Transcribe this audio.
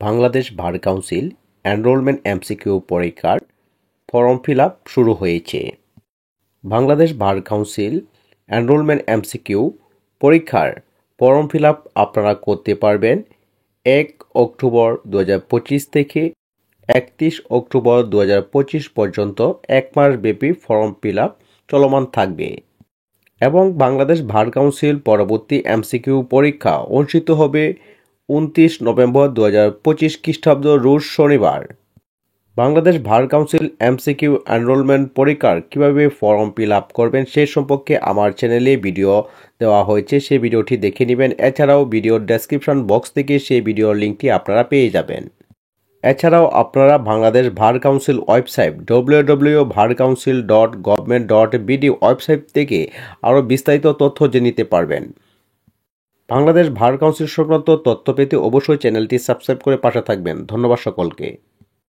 Bangladesh bar council enrolment MCQ পরীক্ষার form fill up শুরু হয়েছে। Bangladesh bar council enrolment MCQ পরীক্ষার ফর্ম ফিল আপ আপনারা করতে পারবেন 1 অক্টোবর 2025 থেকে 31 অক্টোবর 2025 পর্যন্ত 1 মাস ব্যাপী ফর্ম ফিল আপ চলমান থাকবে এবং বাংলাদেশ বার কাউন্সিল পরবর্তী এমসিকিউ পরীক্ষা অনুষ্ঠিত হবে 29 নভেম্বর 2025 খ্রিস্টাব্দ রোজ শনিবার। Bangladesh bar council MCQ enrolment পরীক্ষার কিভাবে ফর্ম ফিল আপ করবেন সে সম্পর্কে আমার চ্যানেলে ভিডিও দেওয়া হয়েছে, সেই ভিডিওটি দেখে নেবেন। এছাড়াও ভিডিওর ডেসক্রিপশন বক্স থেকে সেই ভিডিওর লিঙ্কটি আপনারা পেয়ে যাবেন। এছাড়াও আপনারা Bangladesh bar council website www.barcouncil.government.bd website থেকে আরও বিস্তারিত তথ্য জেনে নিতে পারবেন। বাংলাদেশ বার কাউন্সিল সংক্রান্ত তথ্য পেতে অবশ্যই চ্যানেলটি সাবস্ক্রাইব করে পাশে থাকবেন। ধন্যবাদ সকলকে।